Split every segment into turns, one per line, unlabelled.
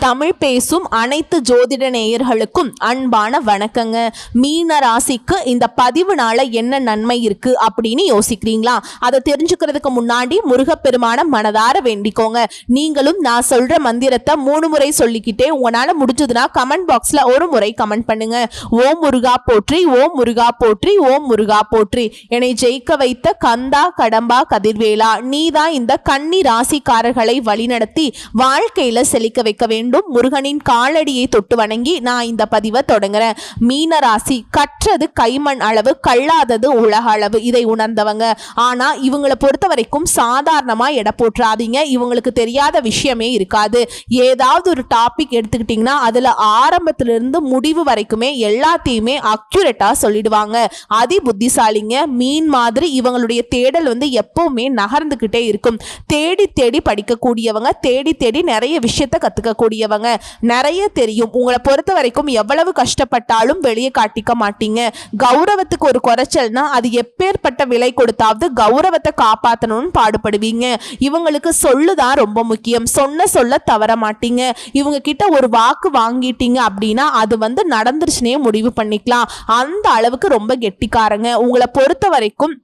தமிழ் பேசும் அனைத்து ஜோதிட நேயர்களுக்கும் அன்பான வணக்கங்க. மீன ராசிக்கு இந்த பதிவுனால என்ன நன்மை இருக்கு அப்படின்னு யோசிக்கிறீங்களா? அதை தெரிஞ்சுக்கிறதுக்கு முன்னாடி முருகப்பெருமான மனதார வேண்டிக்கோங்க. நீங்களும் நான் சொல்ற மந்திரத்தை 3 முறை சொல்லிக்கிட்டே உங்களால முடிஞ்சதுன்னா கமெண்ட் பாக்ஸ்ல ஒரு முறை கமெண்ட் பண்ணுங்க. ஓம் முருகா போற்றி, ஓம் முருகா போற்றி, ஓம் முருகா போற்றி. என்னை ஜெயிக்க வைத்த கந்தா கடம்பா கதிர்வேலா, நீதான் இந்த கன்னி ராசிக்காரர்களை வழிநடத்தி வாழ்க்கையில செழிக்க வைக்க வேண்டும். முருகனின் காலடியை தொட்டு வணங்கி நான் இந்த பதிவை தொடங்குறேன். மீன ராசி கற்றது கைமண் அளவு, கல்லாதது உலக அளவு. இதை உணர்ந்தவங்க. ஆனா இவங்களை பொறுத்த வரைக்கும் சாதாரணமா எடை போட்டுறாதீங்க. இவங்களுக்கு தெரியாத விஷயமே இருக்காது. ஏதாவது ஒரு டாபிக் எடுத்துக்கிட்டீங்கன்னா அதுல ஆரம்பத்திலிருந்து முடிவு வரைக்குமே எல்லாத்தையுமே அக்யூரேட்டா சொல்லிடுவாங்க. அதி புத்திசாலிங்க. மீன் மாதிரி இவங்களுடைய தேடல் எப்பவுமே நகர்ந்துகிட்டே இருக்கும். தேடி தேடி படிக்கக்கூடியவங்க, தேடி தேடி நிறைய விஷயத்தை கத்துக்கக்கூடியவங்க, நிறைய தெரியும். உங்களை பொறுத்த வரைக்கும் எவ்வளவு கஷ்டப்பட்டாலும் வெளியே காட்டிக்க மாட்டீங்க. கௌரவத்துக்கு ஒரு குறைச்சல்னா அது எப்பேற்பட்ட விலை கொடுத்தாவது கௌரவத்தை காப்பாற்றணும்னு பாடுபடுவீங்க. இவங்களுக்கு சொல்லுதான் ரொம்ப முக்கியம். சொல்ல தவற மாட்டீங்க. இவங்க கிட்ட ஒரு வாக்கு வாங்கிட்டீங்க அப்படின்னா அது நடந்துருச்சுனே முடிவு பண்ணிக்கலாம். அந்த அளவுக்கு ரொம்ப கெட்டிக்காரங்க. உங்களை பொறுத்த வரைக்கும்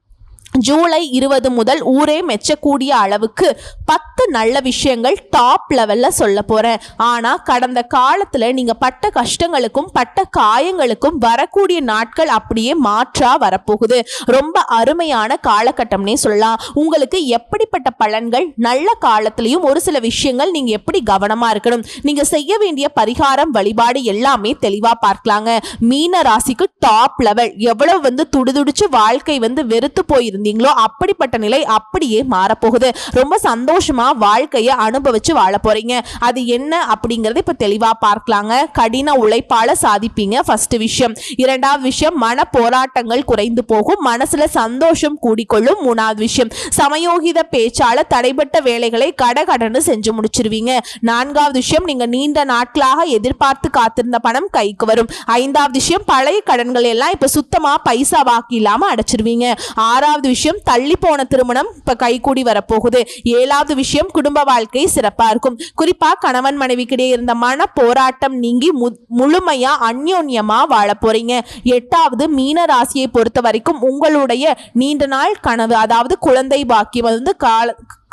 ஜூலை 20 முதல் ஊரே மெச்சக்கூடிய அளவுக்கு 10 நல்ல விஷயங்கள் டாப் லெவல்ல சொல்ல போறேன். ஆனா கடந்த காலத்துல நீங்க பட்ட கஷ்டங்களுக்கும் பட்ட காயங்களுக்கும் வரக்கூடிய நாட்கள் அப்படியே மாற்றா வரப்போகுது. ரொம்ப அருமையான காலகட்டம்னே சொல்லலாம். உங்களுக்கு எப்படிப்பட்ட பலன்கள், நல்ல காலத்திலையும் ஒரு சில விஷயங்கள் நீங்க எப்படி கவனமா இருக்கணும், நீங்க செய்ய வேண்டிய பரிகாரம் வழிபாடு எல்லாமே தெளிவா பார்க்கலாங்க. மீன ராசிக்கு டாப் லெவல். எவ்வளவு துடிதுடிச்சு வாழ்க்கை வெறுத்து போயிருந்து அப்படிப்பட்ட நிலை அப்படியே மாறப்போகுது. ரொம்ப சந்தோஷமா வாழ்க்கையை அனுபவிச்சு வாழ போறீங்க. அது என்ன அப்படிங்கறத இப்ப தெளிவா பார்க்கலாங்க. கடின உழைப்பால சாதிப்பீங்க. ஃபர்ஸ்ட் விஷயம். இரண்டாவது விஷயம், மன போராட்டங்கள் குறைந்து போகும். மனசுல சந்தோஷம் கூடிக்கொள்ளும். மூணாவது விஷயம், சமயோகித பேச்சால தடைப்பட்ட வேலைகளை கடகடன்னு செஞ்சு முடிச்சிருவீங்க. நான்காவது விஷயம், நீங்க நீண்ட நாட்களாக எதிர்பார்த்து காத்திருந்த பணம் கைக்கு வரும். ஐந்தாவது விஷயம், பழைய கடன்கள் எல்லாம் இப்ப சுத்தமா பைசா பாக்கி இல்லாம அடைச்சிருவீங்க. ஆறாவது விஷயம், தள்ளி போன திருமணம் இப்ப கைகூடி வரப்போகுது. ஏழாவது விஷயம், குடும்ப வாழ்க்கை சிறப்பா இருக்கும். குறிப்பா கணவன் மனைவிக்கிடையே இருந்த மன போராட்டம் நீங்கி முழுமையா அந்யோன்யமா வாழ போறீங்க. எட்டாவது, மீன ராசியை பொறுத்த வரைக்கும் உங்களுடைய நீண்ட நாள் கனவு, அதாவது குழந்தை பாக்கியம்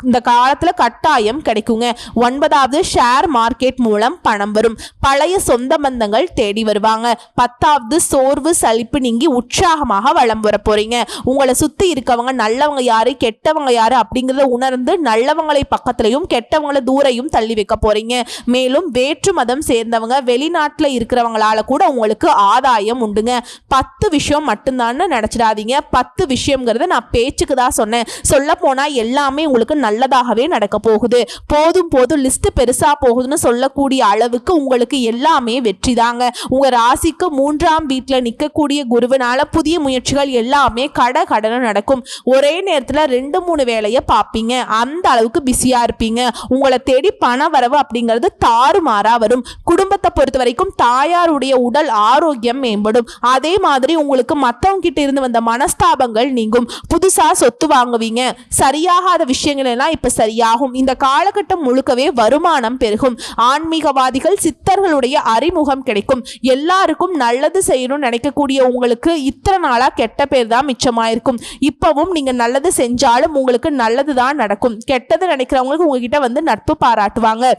இந்த காலத்துல கட்டாயம் கிடைக்குங்க. ஒன்பதாவது, ஷேர் மார்க்கெட் மூலம் பணம் வரும். பழைய சொந்த பந்தங்கள் தேடி வருவாங்க. பத்தாவது, சோர்வு சலிப்பு நீங்கி உற்சாகமாக வளம் வர போறீங்க. உங்களை சுத்தி இருக்கவங்க நல்லவங்க யாரு கெட்டவங்க யாரு அப்படிங்கறத உணர்ந்து நல்லவங்களை பக்கத்திலையும் கெட்டவங்களை தூரையும் தள்ளி வைக்க போறீங்க. மேலும் வேற்று மதம் சேர்ந்தவங்க, வெளிநாட்டுல இருக்கிறவங்களால கூட உங்களுக்கு ஆதாயம் உண்டுங்க. 10 விஷயம் மட்டும்தான் நினைச்சிடாதீங்க. 10 விஷயம்ங்கிறத நான் பேச்சுக்கு தான் சொன்னேன். சொல்ல போனா எல்லாமே உங்களுக்கு நல்லதாகவே நடக்க போகுது. போதும் லிஸ்ட் பெருசா போகுதுன்னு சொல்லக்கூடிய அளவுக்கு உங்களுக்கு எல்லாமே வெற்றி தாங்க. உங்க ராசிக்கு 3ஆம் வீட்டுல நிக்கக்கூடிய குருவினால புதிய முயற்சிகள் எல்லாமே கடகடன்னு நடக்கும். ஒரே நேரத்துல 2-3 வேலையை பார்ப்பீங்க. அந்த அளவுக்கு பிஸியா இருப்பீங்க. உங்களை தேடி பண வரவு அப்படிங்கிறது தாறுமாறா வரும். குடும்பத்தை பொறுத்த வரைக்கும் தாயாருடைய உடல் ஆரோக்கியம் மேம்படும். அதே மாதிரி உங்களுக்கு மத்தவங்க கிட்ட இருந்து வந்த மனஸ்தாபங்கள் நீங்கும். புதுசா சொத்து வாங்குவீங்க. சரியாகாத விஷயங்கள் இப்ப சரியாகும். இந்த காலகட்டம் முழுக்கவே வருமானம் பெருகும். ஆன்மீகவாதிகள், சித்தர்களுடைய அறிமுகம் கிடைக்கும். எல்லாருக்கும் நல்லது செய்யணும்னு நினைக்கக்கூடிய உங்களுக்கு இத்தனை நாளா கெட்ட பேர் தான் மிச்சமாயிருக்கும். இப்பவும் நீங்க நல்லது செஞ்சாலும் உங்களுக்கு நல்லதுதான் நடக்கும். கெட்டது நினைக்கிறவங்களுக்கு உங்ககிட்ட நட்பு பாராட்டுவாங்க.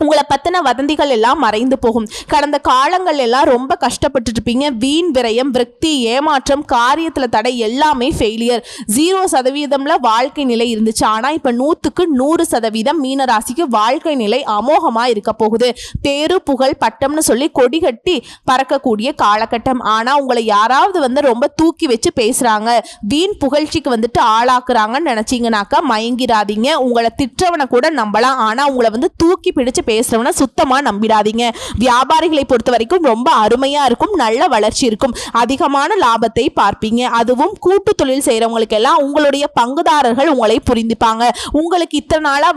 உங்களை பத்தின வதந்திகள் எல்லாம் மறைந்து போகும். கடந்த காலங்கள் எல்லாம் ரொம்ப கஷ்டப்பட்டு இருப்பீங்க. வீண் விரயம், விரக்தி, ஏமாற்றம், காரியத்துல தடை எல்லாமே ஃபெயிலியர். 0% வாழ்க்கை நிலை இருந்துச்சு. ஆனா இப்ப 100க்கு 100% மீன ராசிக்கு வாழ்க்கை நிலை அமோகமா இருக்க போகுது. பேரு புகழ் பட்டம்னு சொல்லி கொடி கட்டி பறக்கக்கூடிய காலகட்டம். ஆனா உங்களை யாராவது ரொம்ப தூக்கி வச்சு பேசுறாங்க, வீண் புகழ்ச்சிக்கு ஆளாக்குறாங்கன்னு நினைச்சீங்கன்னாக்கா மயங்கிராதீங்க. உங்களை திட்டவனை கூட நம்பலாம். ஆனா உங்களை தூக்கி பிடிச்சு பேசுறவன சுத்தமா நம்பிடாதீங்க. வியாபாரிகளை பொறுத்த வரைக்கும் ரொம்ப அருமையா இருக்கும். நல்ல வளர்ச்சி இருக்கும். அதிகமான லாபத்தை பார்ப்பீங்க. அதுவும் கூட்டு தொழில் செய்யறவங்களுக்கு எல்லாம் உங்களுடைய பங்குதாரர்கள் உங்களை புரிந்துப்பாங்க. உங்களுக்கு இத்தனை நாளா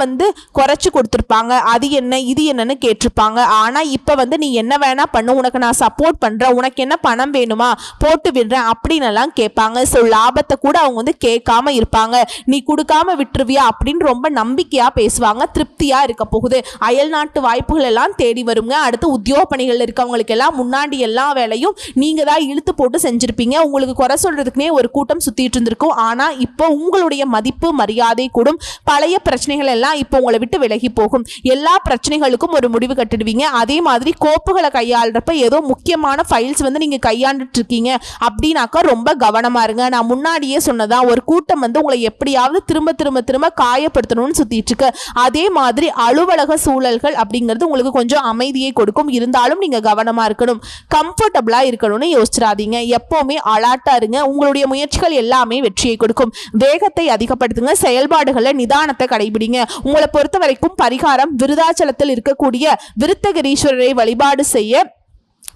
குறைச்சு கொடுத்துருப்பாங்க. அது என்ன இது என்னன்னு கேட்டிருப்பாங்க. ஆனா இப்ப நீ என்ன வேணா பண்ணு, உனக்கு நான் சப்போர்ட் பண்றேன், உனக்கு என்ன பணம் வேணுமா போட்டு விடுறேன் அப்படின்னு எல்லாம் கேட்பாங்க. ஸோ லாபத்தை கூட அவங்க கேட்காம இருப்பாங்க. நீ கொடுக்காம விட்டுருவியா அப்படின்னு ரொம்ப நம்பிக்கையா பேசுவாங்க. திருப்தியா இருக்க போகுது. அயல் வெளிநாட்டு வாய்ப்புகள் எல்லாம் தேடி வருங்க. அடுத்து உத்தியோக பணிகள் இருக்கவங்களுக்கு எல்லாம் முன்னாடி எல்லா வேலையும் நீங்க தான் இழுத்து போட்டு செஞ்சிருப்பீங்க. உங்களுக்கு குறை சொல்றதுக்குனே ஒரு கூட்டம் சுத்திட்டு இருந்திருக்கும். ஆனா இப்போ உங்களுடைய மதிப்பு மரியாதை கூடும். பழைய பிரச்சனைகள் எல்லாம் இப்போ உங்களை விட்டு விலகி போகும். எல்லா பிரச்சனைகளுக்கும் ஒரு முடிவு கட்டிடுவீங்க. அதே மாதிரி கோப்புகளை கையாளுறப்ப ஏதோ முக்கியமான ஃபைல்ஸ் நீங்க கையாண்டுட்டு இருக்கீங்க அப்படின்னாக்கா ரொம்ப கவனமா இருங்க. நான் முன்னாடியே சொன்னதா ஒரு கூட்டம் உங்களை எப்படியாவது திரும்ப திரும்ப திரும்ப காயப்படுத்தணும்னு சுத்திட்டு இருக்கு. அதே மாதிரி அலுவலக சூழல்கள் அப்படிங்கிறது உங்களுக்கு கொஞ்சம் அமைதியை கொடுக்கும். இருந்தாலும் நீங்க கவனமா இருக்கணும், கம்ஃபர்டபுளா இருக்கணும்னு யோசிச்சிடாதீங்க. எப்பவுமே அலர்ட்டா இருங்க. உங்களுடைய முயற்சிகள் எல்லாமே வெற்றியை கொடுக்கும். வேகத்தை அதிகப்படுத்துங்க, செயல்பாடுகளை நிதானத்தை கடைபிடிங்க. உங்களை பொறுத்த வரைக்கும் பரிகாரம் விருதாச்சலத்தில் இருக்கக்கூடிய விருத்தகிரீஸ்வரரை வழிபாடு செய்ய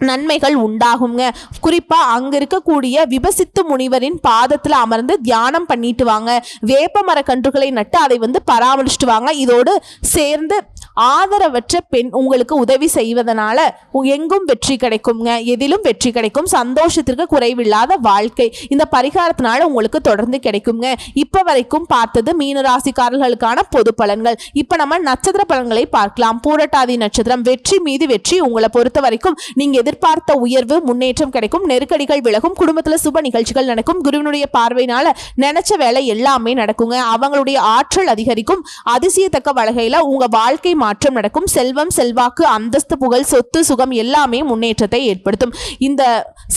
நன்மைகள் உண்டாகுங்க. குறிப்பா அங்க இருக்கக்கூடிய விபசித்து முனிவரின் பாதத்துல அமர்ந்து தியானம் பண்ணிட்டு வாங்க. வேப்ப மர கன்றுகளை நட்டு அதை பராமரிச்சுட்டு வாங்க. இதோடு சேர்ந்து ஆதரவற்ற பெண் உங்களுக்கு உதவி செய்வதனால எங்கும் வெற்றி கிடைக்குங்க. எதிலும் வெற்றி கிடைக்கும். சந்தோஷத்திற்கு குறைவில்லாத வாழ்க்கை இந்த பரிகாரத்தினால உங்களுக்கு தொடர்ந்து கிடைக்குங்க. இப்ப வரைக்கும் பார்த்தது மீனராசிக்காரர்களுக்கான பொது பலன்கள். இப்ப நம்ம நட்சத்திர பலன்களை பார்க்கலாம். பூரட்டாதி நட்சத்திரம், வெற்றி மீது வெற்றி. உங்களை பொறுத்த வரைக்கும் நீங்க எதிர்பார்த்த உயர்வு முன்னேற்றம் கிடைக்கும். நெருக்கடிகள் விலகும். குடும்பத்துல சுப நிகழ்ச்சிகள் நடக்கும். குருவினுடைய பார்வையினால நினைச்ச வேலை எல்லாமே நடக்குங்க. அவங்களுடைய ஆற்றல் அதிகரிக்கும். அதிசயத்தக்க வகையில உங்க வாழ்க்கை மாற்றம் நடக்கும். செல்வம், செல்வாக்கு, அந்தஸ்து, புகழ், சொத்து, சுகம் எல்லாமே முன்னேற்றத்தை ஏற்படுத்தும். இந்த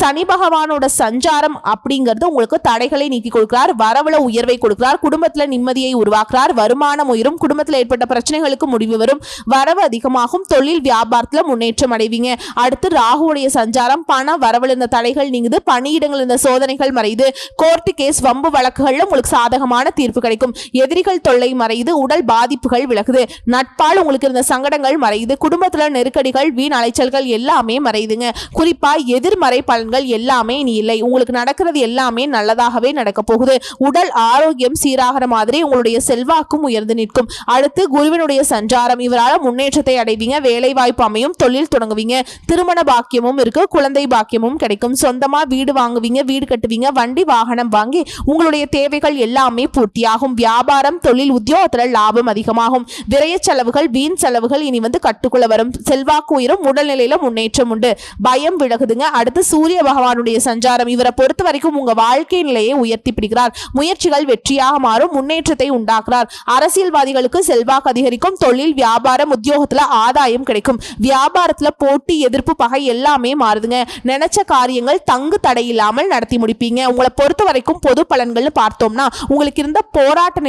சனி பகவானோட சஞ்சாரம் அப்படிங்கிறது உங்களுக்கு தடைகளை நீக்கி கொடுக்கிறார். வரவுல உயர்வை கொடுக்கிறார். குடும்பத்துல நிம்மதியை உருவாக்குறார். வருமானம் உயரும். குடும்பத்தில் ஏற்பட்ட பிரச்சனைகளுக்கு முடிவு வரும். வரவு அதிகமாகும். தொழில் வியாபாரத்துல முன்னேற்றம் அடைவீங்க. அடுத்து ராகுவுடைய சஞ்சாரம், பண வரவுல இருந்த தடைகள் நீங்குது. பணியிடங்கள் இருந்த சோதனைகள் மறையுது. கோர்ட்டு கேஸ் வம்பு வழக்குகள்ல உங்களுக்கு சாதகமான தீர்ப்பு கிடைக்கும். எதிரிகள் தொல்லை மறையுது. உடல் பாதிப்புகள் விலகுது. நட்பால் உங்களுக்கு இருந்த சங்கடங்கள் மறையுது. குடும்பத்துல நெருக்கடிகள், வீண் அலைச்சல்கள் எல்லாமே மறையுதுங்க. குறிப்பா எதிர்மறை பலன்கள் எல்லாமே இனி இல்லை. உங்களுக்கு நடக்கிறது எல்லாமே நல்லதாகவே நடக்க போகுது. உடல் ஆரோக்கியம் சீராகிற மாதிரி உங்களுடைய செல்வாக்கும் உயர்ந்து நிற்கும். அடுத்து குருவினுடைய சஞ்சாரம், இவரால் முன்னேற்றத்தை அடைவீங்க. வேலை வாய்ப்பு அமையும். தொழில் தொடங்குவீங்க. திருமண பாக்கியமும் இருக்கு. குழந்தை பாக்கியமும் கிடைக்கும். சொந்தமா வீடு வாங்குவீங்க, வீடு கட்டுவீங்க. வண்டி வாகனம் வாங்கி உங்களுடைய தேவைகள் எல்லாமே பூர்த்தியாகும். வியாபாரம், தொழில், உத்தியோகத்துல லாபம் அதிகமாகும். விரைய செலவுகள், வீண் செலவுகள் இனி கட்டுக்குள்ள வரும். செல்வாக்கு உயரும். உடல்நிலையில முன்னேற்றம் உண்டு. பயம் விலகுதுங்க. அடுத்து சூரிய பகவானுடைய சஞ்சாரம், இவரை பொறுத்த வரைக்கும் உங்க வாழ்க்கை நிலையை உயர்த்தி பிடிக்கிறார். முயற்சிகள் வெற்றியாக மாறும். முன்னேற்றத்தை உண்டாக்குறார். அரசியல்வாதிகளுக்கு செல்வாக்கு அதிகரிக்கும். தொழில், வியாபாரம், உத்தியோகத்துல ஆதாயம் கிடைக்கும். வியாபாரத்துல போட்டி, எதிர்ப்பு, பகை எல்லாமே மாறுதுங்க. நினைச்ச காரியங்கள் தங்கு தடையில்லாமல் நடத்தி முடிப்பீங்க. உங்களை பொறுத்த வரைக்கும் பொது பலன்கள்னு பார்த்தோம்னா உங்களுக்கு இருந்த போராட்ட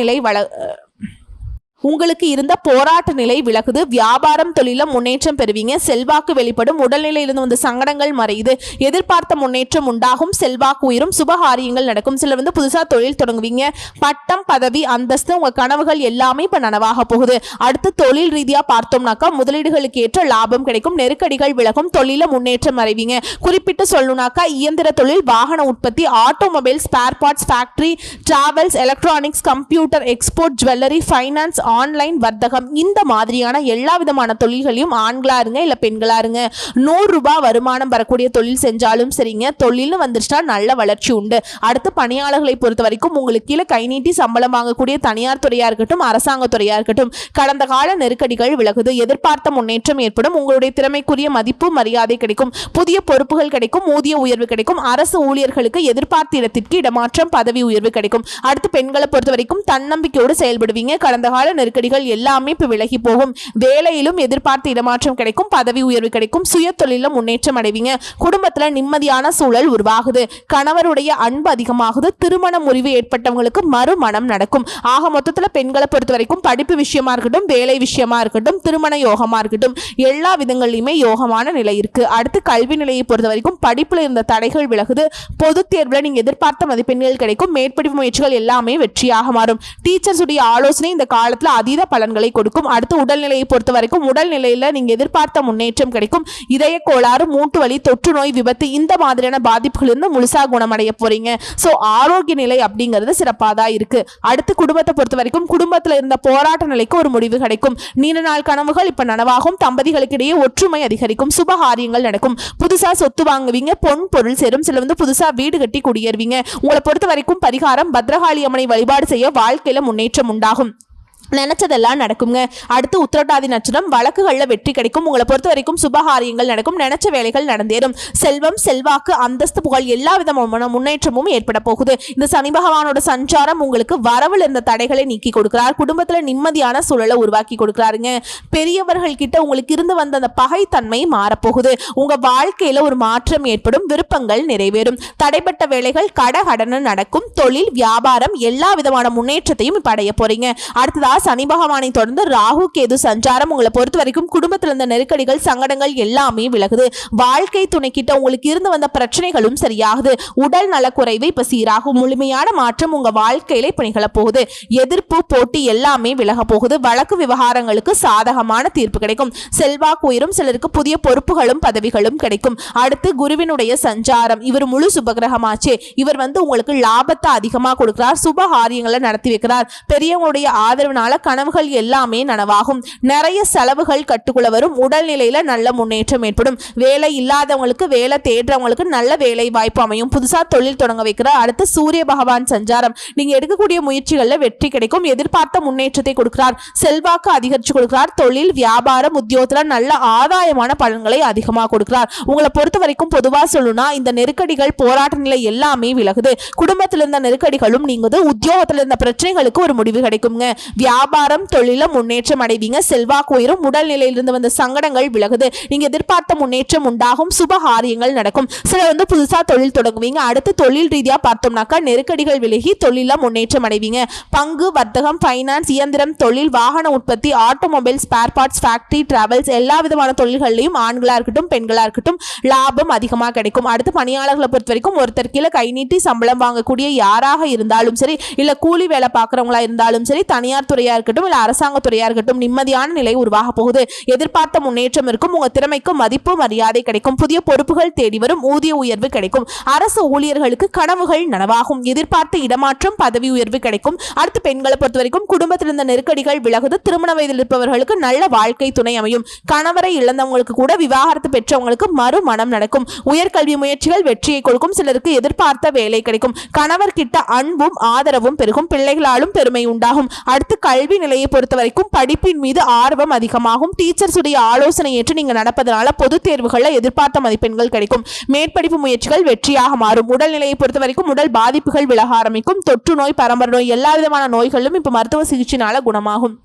நிலை விலகுது. வியாபாரம், தொழில முன்னேற்றம் பெறுவீங்க. செல்வாக்கு வெளிப்படும். உடல்நிலையிலிருந்து வந்த சங்கடங்கள் மறையுது. எதிர்பார்த்த முன்னேற்றம் உண்டாகும். செல்வாக்கு உயரும். சுபகாரியங்கள் நடக்கும். சிலர் புதுசா தொழில் தொடங்குவீங்க. பட்டம், பதவி, அந்தஸ்து, உங்க கனவுகள் எல்லாமே இப்ப நனவாக போகுது. அடுத்து தொழில் ரீதியா பார்த்தோம்னாக்கா முதலீடுகளுக்கு ஏற்ற லாபம் கிடைக்கும். நெருக்கடிகள் விலகும். தொழில முன்னேற்றம் அடைவீங்க. குறிப்பிட்டு சொல்லணும்னாக்கா இயந்திர தொழில், வாகன உற்பத்தி, automobile, spare parts, factory, travels, electronics, computer, export, jewellery, finance, online வர்த்தகம், இந்த மாதிரியான எல்லா விதமான தொழில்களையும் ஆண்களா இருங்க இல்ல பெண்களா இருங்க 100 ரூபாய் வருமானம் வரக்கூடிய தொழில் செஞ்சாலும் சரிங்க. தொழில்னு வந்துருச்சா நல்ல வளர்ச்சி உண்டு. அடுத்து பணியாளர்களை பொறுத்த வரைக்கும் உங்களுக்கு கீழே கை நீட்டி சம்பளம் வாங்கக்கூடிய தனியார் துறையா இருக்கட்டும், அரசாங்க துறையா இருக்கட்டும், கடந்த கால நெருக்கடிகள் விலகுது. எதிர்பார்த்த முன்னேற்றம் ஏற்படும். உங்களுடைய திறமைக்குரிய மதிப்பு மரியாதை கிடைக்கும். புதிய பொறுப்புகள் கிடைக்கும். ஊதிய உயர்வு கிடைக்கும். அரசு ஊழியர்களுக்கு எதிர்பார்த்த இடத்திற்கு இடமாற்றம், பதவி உயர்வு கிடைக்கும். அடுத்து பெண்களை பொறுத்த வரைக்கும் தன்னம்பிக்கையோடு செயல்படுவீங்க. கடந்த கால நெருக்கடிகள் எல்லாமே இப்ப விலகி போகும். வேலையிலும் எதிர்பார்த்த இடமாற்றம் கிடைக்கும். பதவி உயர்வு கிடைக்கும். சுய தொழில முன்னேற்றம் அடைவீங்க. குடும்பத்துல நிம்மதியான சூழல் உருவாகுது. கணவருடைய அன்பு அதிகமாகுது. திருமண முறிவு ஏற்பட்டவங்களுக்கு மறுமணம் நடக்கும். ஆக மொத்தத்துல பெண்களை பொறுத்த வரைக்கும் படிப்பு விஷயமா இருக்கட்டும், வேலை விஷயமா இருக்கட்டும், திருமண யோகமா இருக்கட்டும், எல்லா விதங்களிலுமே யோகமான நிலை இருக்கு. அடுத்து கல்வி நிலையை பொறுத்த வரைக்கும் படிப்புல இருந்த தடைகள் விலகுது. பொது தேர்வுல நீங்க எதிர்பார்த்த மதிப்பெண்கள் கிடைக்கும். மேற்படிப்பு முயற்சிகள் எல்லாமே வெற்றியாக மாறும். டீச்சர்ஸ் உடைய ஆலோசனை இந்த காலத்துல அதீத பலன்களை கொடுக்கும். அடுத்து உடல்நிலையை பொறுத்த வரைக்கும் உடல்நிலையில நீங்க எதிர்பார்த்த முன்னேற்றம் கிடைக்கும். இதய கோளாறு, மூட்டு வலி, தொற்று நோய், விபத்து இந்த மாதிரியான பாதிப்புகள் இருந்து முழுசா குணமடைய போறீங்க. சோ ஆரோக்கிய நிலை அப்படிங்கிறது சிறப்பாதான் இருக்கு. அடுத்து குடும்பத்தை பொறுத்த வரைக்கும் குடும்பத்துல இருந்த போராட்ட நிலைக்கு ஒரு முடிவு கிடைக்கும். நீண்ட நாள் கனவுகள் இப்ப நனவாகும். தம்பதிகளுக்கு இடையே ஒற்றுமை அதிகரிக்கும். சுபகாரியங்கள் நடக்கும். புதுசா சொத்து வாங்குவீங்க. பொன் பொருள் சேரும். சில புதுசா வீடு கட்டி குடியேறுவீங்க. உங்களை பொறுத்த வரைக்கும் பரிகாரம் பத்ரகாளி அம்மனை வழிபாடு செய்ய வாழ்க்கையில முன்னேற்றம் உண்டாகும். நினைச்சதெல்லாம் நடக்குங்க. அடுத்து உத்திரட்டாதி நட்சத்திரம், வழக்குகள்ல வெற்றி கிடைக்கும். உங்களை பொறுத்த வரைக்கும் சுபகாரியங்கள் நடக்கும். நினைச்ச வேலைகள் நடந்தேறும். செல்வம், செல்வாக்கு, அந்தஸ்து, புகழ் எல்லா விதமான முன்னேற்றமும் ஏற்பட போகுது. இந்த சனி பகவானோட சஞ்சாரம் உங்களுக்கு வரவில் இருந்த தடைகளை நீக்கி கொடுக்கிறார். குடும்பத்துல நிம்மதியான சூழலை உருவாக்கி கொடுக்கிறாருங்க. பெரியவர்கள் கிட்ட உங்களுக்கு இருந்து வந்த அந்த பகைத்தன்மை மாறப்போகுது. உங்க வாழ்க்கையில ஒரு மாற்றம் ஏற்படும். விருப்பங்கள் நிறைவேறும். தடைப்பட்ட வேலைகள் கடகடன்னு நடக்கும். தொழில், வியாபாரம் எல்லா விதமான முன்னேற்றத்தையும் இப்ப அடைய போறீங்க. அடுத்ததா சனி பகவானை தொடர்ந்து ராகு கேது சஞ்சாரம். உங்களை பொறுத்த வரைக்கும் குடும்பத்தில் இருந்த நெருக்கடிகள், சங்கடங்கள் எல்லாமே விலகுது. வாழ்க்கை துணை கிட்ட உங்களுக்கு இருந்து வந்த பிரச்சனைகளும் சரியாகுது. உடல் நலக்குறைவு இப்ப சீராகும். முழுமையான மாற்றம் உங்க வாழ்க்கையில இப்ப நிகழ போகுது. எதிர்ப்பு, போட்டி எல்லாமே விலக போகுது. வழக்கு விவகாரங்களுக்கு சாதகமான தீர்ப்பு கிடைக்கும். செல்வாக்கு உயரும். சிலருக்கு புதிய பொறுப்புகளும் பதவிகளும் கிடைக்கும். அடுத்து குருவினுடைய சஞ்சாரம். இவர் முழு சுபகிரகமாச்சே. இவர் உங்களுக்கு லாபத்தை அதிகமா கொடுக்கிறார். சுப காரியங்களை நடத்தி வைக்கிறார். பெரியவங்களுடைய ஆதரவுனால கனவுகள் எல்லாமே நனவாகும். நிறைய செலவுகள் கட்டுக்குள்ள வரும். உடல்நிலையில நல்ல முன்னேற்றம் ஏற்படும். வேலை இல்லாதவங்களுக்கு, வேலை தேடுறவங்களுக்கு நல்ல வேலை வாய்ப்பு அமையும். புதுசா தொழில் தொடங்க வைக்கிறார். அடுத்து சூரிய பகவான் சஞ்சாரம். நீங்க எடுக்கக்கூடிய முயற்சிகள்ல வெற்றி கிடைக்கும். எதிர்பார்த்த முன்னேற்றத்தை கொடுக்கிறார். செல்வாக்கு அதிகரிச்சு கொடுக்கிறார். தொழில், வியாபாரம், உத்தியோகத்துல நல்ல ஆதாயமான பலன்களை அதிகமாக கொடுக்கிறார். உங்களை பொறுத்த வரைக்கும் பொதுவா சொல்லணும்னா இந்த நெருக்கடிகள், போராட்ட நிலை எல்லாமே விலகுது. குடும்பத்தில் இருந்த நெருக்கடிகளும் நீங்குது. உத்தியோகத்தில் இருந்த பிரச்சனைகளுக்கு ஒரு முடிவு கிடைக்குங்க. வியாபாரம், தொழில முன்னேற்றம் அடைவீங்க. செல்வாக்கு உயரும். உடல்நிலையிலிருந்து வந்த சங்கடங்கள் விலகுது. நீங்க எதிர்பார்த்த முன்னேற்றம் உண்டாகும். சுபகாரியங்கள் நடக்கும். சிலர் புதுசா தொழில் தொடங்குவீங்க. அடுத்து தொழில் ரீதியா பார்த்தோம்னாக்கா நெருக்கடிகள் விலகி தொழில முன்னேற்றம் அடைவீங்க. பங்கு, வர்த்தகம், பைனான்ஸ், இயந்திரம் தொழில், வாகன உற்பத்தி, automobile, spare parts, factory, travels எல்லா விதமான தொழில்களையும் ஆண்களா இருக்கட்டும், பெண்களா இருக்கட்டும் லாபம் அதிகமா கிடைக்கும். அடுத்து பணியாளர்களை பொறுத்த வரைக்கும் ஒருத்தர் கீழே கை நீட்டி சம்பளம் வாங்கக்கூடிய யாராக இருந்தாலும் சரி, இல்ல கூலி வேலை பார்க்கறவங்களா இருந்தாலும் சரி, தனியார் துறையா இருக்கட்டும், இல்ல அரசாங்க துறையா இருக்கட்டும், நிம்மதியான நிலை உருவாக போகுது. எதிர்பார்த்த முன்னேற்றம் இருக்கும். உங்க திறமைக்கு மதிப்பு, மரியாதை கிடைக்கும். புதிய பொறுப்புகள் தேடி வரும். ஊதிய உயர்வு கிடைக்கும். அரசு ஊழியர்களுக்கு கனவுகள் நனவாகும். எதிர்பார்த்த இடமாற்றம், பதவி உயர்வு கிடைக்கும். அடுத்து பெண்களை பொறுத்த வரைக்கும் குடும்பத்தில் இருந்த நெருக்கடிகள் விலகுது. திருமண வயதில் இருப்பவர்களுக்கு நல்ல வாழ்க்கை துணை அமையும். கணவரை இழந்தவங்களுக்கு கூட விவாகரத்து பெற்றவங்களுக்கு மறுமணம் நடக்கும். உயர்கல்வி முயற்சிகள் வெற்றியை கொடுக்கும். சிலருக்கு எதிர்பார்த்த வேலை கிடைக்கும். கணவர் கிட்ட அன்பும் ஆதரவும் பெருகும். பிள்ளைகளாலும் பெருமை உண்டாகும். அடுத்து கல்வி நிலையை பொறுத்த வரைக்கும் படிப்பின் மீது ஆர்வம் அதிகமாகும். டீச்சர்ஸ் உடைய ஆலோசனை ஏற்று நீங்க நடப்பதனால பொது தேர்வுகள்ல எதிர்பார்த்த மதிப்பெண்கள் கிடைக்கும். மேற்படிப்பு முயற்சிகள் வெற்றியாக மாறும். உடல்நிலையை பொறுத்த வரைக்கும் உடல் பாதிப்புகள் விலக ஆரம்பிக்கும். தொற்று நோய், பரம்பரை நோய் எல்லா விதமான நோய்களும் இப்ப மருத்துவ சிகிச்சையினால குணமாகும்.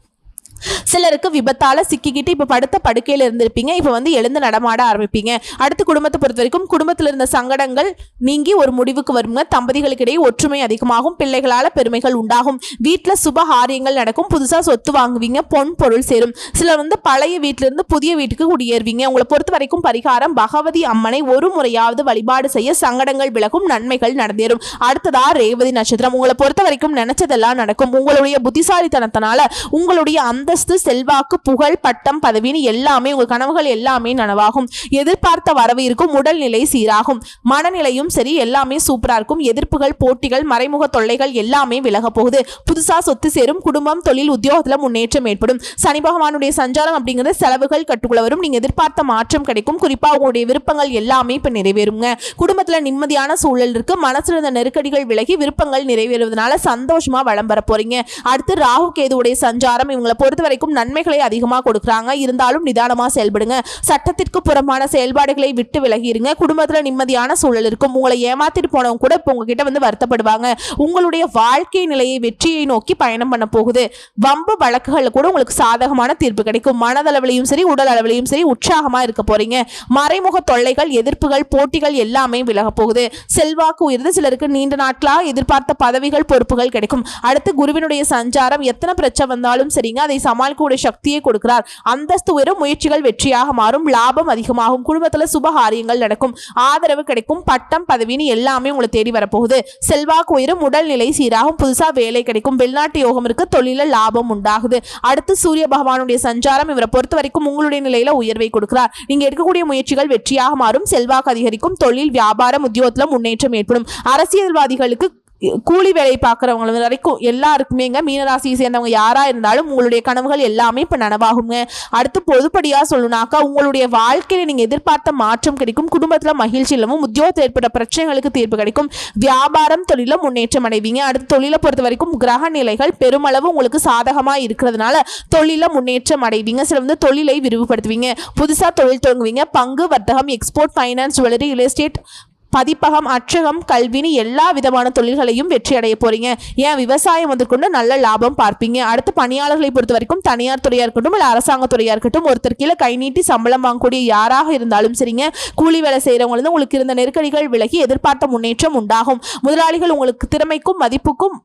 சிலருக்கு விபத்தால சிக்கிக்கிட்டு இப்ப படுத்த படுக்கையில இருந்திருப்பீங்க. இப்ப எழுந்து நடமாட ஆரம்பிப்பீங்க. அடுத்து குடும்பத்தை பொறுத்த வரைக்கும் குடும்பத்தில் இருந்த சங்கடங்கள் நீங்கி ஒரு முடிவுக்கு வருங்க. தம்பதிகளுக்கு இடையே ஒற்றுமை அதிகமாகும். பிள்ளைகளால பெருமைகள் உண்டாகும். வீட்டுல சுப காரியங்கள் நடக்கும். புதுசா சொத்து வாங்குவீங்க. பொன் பொருள் சேரும். சிலர் பழைய வீட்டுல இருந்து புதிய வீட்டுக்கு குடியேறுவீங்க. உங்களை பொறுத்த வரைக்கும் பரிகாரம் பகவதி அம்மனை ஒரு முறையாவது வழிபாடு செய்ய சங்கடங்கள் விலகும். நன்மைகள் நடந்தேறும். அடுத்ததா ரேவதி நட்சத்திரம். உங்களை பொறுத்த வரைக்கும் நினைச்சதெல்லாம் நடக்கும். உங்களுடைய புத்திசாலித்தனத்தினால உங்களுடைய அந்தஸ்து, செல்வாக்கு, புகழ், பட்டம், பதவின்னு எல்லாமே உங்க கனவுகள் எல்லாமே நனவாகும். எதிர்பார்த்த வரவு இருக்கும். உடல்நிலை சீராகும். மனநிலையும் சரி எல்லாமே சூப்பரா இருக்கும். எதிர்ப்புகள், போட்டிகள், மறைமுக தொல்லைகள் எல்லாமே விலக போகுது. புதுசா சொத்து சேரும். குடும்பம், தொழில், உத்தியோகத்துல முன்னேற்றம் ஏற்படும். சனி பகவானுடைய சஞ்சாரம் அப்படிங்கிறது செலவுகள் கட்டுக்குள்ள வரும். நீங்க எதிர்பார்த்த மாற்றம் கிடைக்கும். குறிப்பா உங்களுடைய விருப்பங்கள் எல்லாமே இப்ப நிறைவேறுங்க. குடும்பத்துல நிம்மதியான சூழல் இருக்கு. மனசுல இருந்த நெருக்கடிகள் விலகி விருப்பங்கள் நிறைவேறுவதனால சந்தோஷமா வளம் வர போறீங்க. அடுத்து ராகு கேதுவுடைய சஞ்சாரம் இவங்களை பொறுத்த வரைக்கும் நன்மைகளை அதிகமாக கொடுக்குறாங்க. இருந்தாலும் நிதானமா செயல்படுங்க. சட்டத்திற்கு புறம்பான செயல்பாடுகளை விட்டு விலகிருங்க. குடும்பத்துல நிம்மதியான சூழல் இருக்கும். உங்களை ஏமாத்திட்டு போனவங்க கூட இப்ப உங்ககிட்ட வருத்தப்படுவாங்க. உங்களுடைய வாழ்க்கை நிலையை வெற்றியை நோக்கி பயணம் பண்ண போகுது. வம்பு வழக்குகள் கூட உங்களுக்கு சாதகமான தீர்ப்பு கிடைக்கும். மனதளவிலையும் சரி, உடல் அளவிலையும் சரி உற்சாகமா இருக்க போறீங்க. மறைமுக தொல்லைகள், எதிர்ப்புகள், போட்டிகள் எல்லாமே விலக போகுது. செல்வாக்கு உயர்ந்து சிலருக்கு நீண்ட நாட்களாக எதிர்பார்த்த பதவிகள், பொறுப்புகள் கிடைக்கும். அடுத்து குருவினுடைய சஞ்சாரம் எத்தனை பிரச்சனை வந்தாலும் சரிங்க, அதை சமாளிக்கக்கூடிய சக்தியை கொடுக்கிறார். அந்தஸ்து உயரும். முயற்சிகள் வெற்றியாக மாறும். லாபம் அதிகமாகும். குடும்பத்துல சுபகாரியங்கள் நடக்கும். ஆதரவு கிடைக்கும். பட்டம், பதவின்னு எல்லாமே உங்களை தேடி வரப்போகுது. செல்வாக்கு உயரும். உடல்நிலை சீராகும். புதுசா வேலை கிடைக்கும். வெளிநாட்டு யோகம் இருக்கு. தொழில லாபம் உண்டாகுது. அடுத்து சூரிய பகவானுடைய சஞ்சாரம் இவரை பொறுத்த வரைக்கும் உங்களுடைய நிலையில உயர்வை கொடுக்கிறார். நீங்க எடுக்கக்கூடிய முயற்சிகள் வெற்றியாக மாறும். செல்வாக்கு அதிகரிக்கும். தொழில், வியாபாரம், உத்தியோகத்துல முன்னேற்றம் ஏற்படும். அரசியல்வாதிகளுக்கு கூலி வேலை பார்க்குறவங்க வரைக்கும் எல்லாருக்குமேங்க மீனராசியை சேர்ந்தவங்க யாரா இருந்தாலும் உங்களுடைய கனவுகள் எல்லாமே இப்ப நனவாகுங்க. அடுத்து பொதுப்படியா சொல்லணும்னாக்கா உங்களுடைய வாழ்க்கையில நீங்க எதிர்பார்த்த மாற்றம் கிடைக்கும், குடும்பத்துல மகிழ்ச்சி இல்லவும், உத்தியோகத்தில் ஏற்பட்ட பிரச்சனைகளுக்கு தீர்வு கிடைக்கும், வியாபாரம் தொழில முன்னேற்றம் அடைவீங்க. அடுத்து தொழிலை பொறுத்த வரைக்கும் கிரக நிலைகள் பெருமளவு உங்களுக்கு சாதகமா இருக்கிறதுனால தொழில முன்னேற்றம் அடைவீங்க. சில தொழிலை விரிவுபடுத்துவீங்க, புதுசா தொழில் தொடங்குவீங்க. பங்கு வர்த்தகம், export, finance, jewellery, real estate, பதிப்பகம், அச்சகம், கல்வினி எல்லா விதமான தொழில்களையும் வெற்றி அடைய போறீங்க. ஏன் விவசாயம் கொண்டு நல்ல லாபம் பார்ப்பீங்க. அடுத்து பணியாளர்களை பொறுத்த வரைக்கும் தனியார் துறையா இருக்கட்டும் இல்ல அரசாங்க துறையா இருக்கட்டும் ஒருத்தர் கீழே கை நீட்டி சம்பளம் வாங்கக்கூடிய யாராக இருந்தாலும் சரிங்க, கூலி வேலை செய்யறவங்க உங்களுக்கு இருந்த நெருக்கடிகள் விலகி எதிர்பார்த்த முன்னேற்றம் உண்டாகும். முதலாளிகள் உங்களுக்கு திறமைக்கும் மதிப்புக்கும்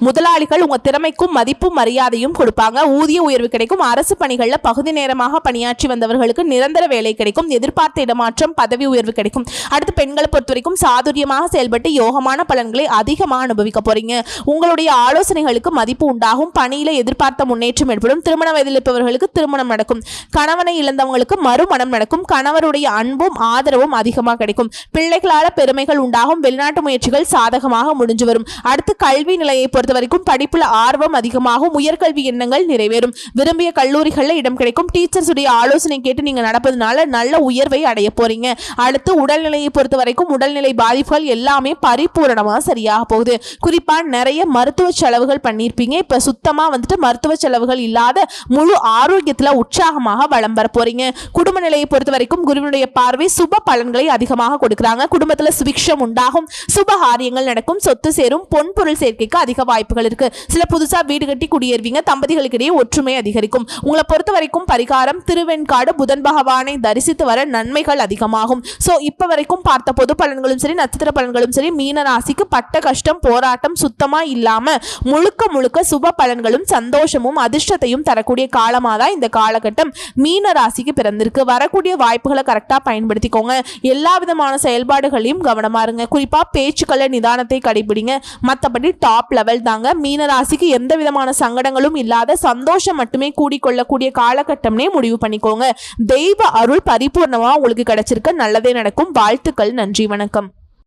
முதலாளிகள் உங்க திறமைக்கும் மதிப்பும் மரியாதையும் கொடுப்பாங்க. ஊதிய உயர்வு கிடைக்கும். அரசு பணிகள்ல பகுதி நேரமாக பணியாற்றி வந்தவர்களுக்கு நிரந்தர வேலை கிடைக்கும். எதிர்பார்த்த இடமாற்றம், பதவி உயர்வு கிடைக்கும். அடுத்து பெண்களை பொறுத்த வரைக்கும் சாதுரியமாக செயல்பட்டு யோகமான பலன்களை அதிகமாக அனுபவிக்க போறீங்க. உங்களுடைய ஆலோசனைகளுக்கு மதிப்பு உண்டாகும். பணியில எதிர்பார்த்த முன்னேற்றம் ஏற்படும். திருமண வயதில் இருப்பவர்களுக்கு திருமணம் நடக்கும். கணவனை இழந்தவங்களுக்கு மறுமணம் நடக்கும். கணவருடைய அன்பும் ஆதரவும் அதிகமாக கிடைக்கும். பிள்ளைகளால பெருமைகள் உண்டாகும். வெளிநாட்டு முயற்சிகள் சாதகமாக முடிஞ்சு வரும். அடுத்து கல்வி நிலையை பொறுத்த வரைக்கும் படிப்புல ஆர்வம் அதிகமாகும். உயர்கல்வி எண்ணங்கள் நிறைவேறும். விரும்பிய கல்லூரிகளில் இடம் கிடைக்கும். டீச்சர்ஸ் உடைய ஆலோசனை கேட்டு நீங்க நடப்பதனால நல்ல உயர்வை அடைய போறீங்க. அடுத்து உடல்நிலையை பொறுத்த வரைக்கும் உடல்நிலை பாதிப்புகள் எல்லாமே பரிபூரணமா சரியாக போகுது. குறிப்பா நிறைய மருத்துவ செலவுகள் பண்ணிருப்பீங்க. இப்ப சுத்தமா மருத்துவ செலவுகள் இல்லாத முழு ஆரோக்கியத்துல உற்சாகமாக வளம் வர போறீங்க. குடும்ப நிலையை பொறுத்த வரைக்கும் குருவினுடைய பார்வை சுப பலன்களை அதிகமாக கொடுக்கிறாங்க. குடும்பத்துல சுபிக்ஷம் உண்டாகும். சுபகாரியங்கள் நடக்கும். சொத்து சேரும். பொன்பொருள் சேர்க்கைக்கு அதிக வாய்ப்புகள் இருக்கு. சில புதுசா வீடு கட்டி குடியேறுவீங்க. தம்பதிகளுக்கிடையே ஒற்றுமை அதிகரிக்கும். உங்களை பொறுத்த வரைக்கும் பரிகாரம் திருவெண்காடு புதன் பகவானை தரிசித்து வர நன்மைகள் அதிகமாகும். சோ இப்ப வரைக்கும் பார்த்த பொது பலன்களும் சரி நட்சத்திர பலன்களும் சரி மீன ராசிக்கு பட்ட கஷ்டம் போராட்டம் சுத்தமா இல்லாம முழுக்க முழுக்க சுப பலன்களும் சந்தோஷமும் அதிர்ஷ்டத்தையும் தரக்கூடிய காலமாதான் இந்த காலகட்டம் மீன ராசிக்கு பிறந்திருக்கு. வரக்கூடிய வாய்ப்புகளை கரெக்டா பயன்படுத்திக்கோங்க. எல்லா விதமான செயல்பாடுகளையும் கவனமா இருங்க. குறிப்பா பேச்சுக்களை நிதானத்தை கடைபிடிங்க. மற்றபடி டாப் லெவல் தாங்க. மீன ராசிக்கு எந்த விதமான சங்கடங்களும் இல்லாத சந்தோஷம் மட்டுமே கூடிக்கொள்ளக்கூடிய காலகட்டம்னே முடிவு பண்ணிக்கோங்க. தெய்வ அருள் பரிபூர்ணமா உங்களுக்கு கிடைச்சிருக்க நல்லதே நடக்கும். வாழ்த்துக்கள். நன்றி, வணக்கம்.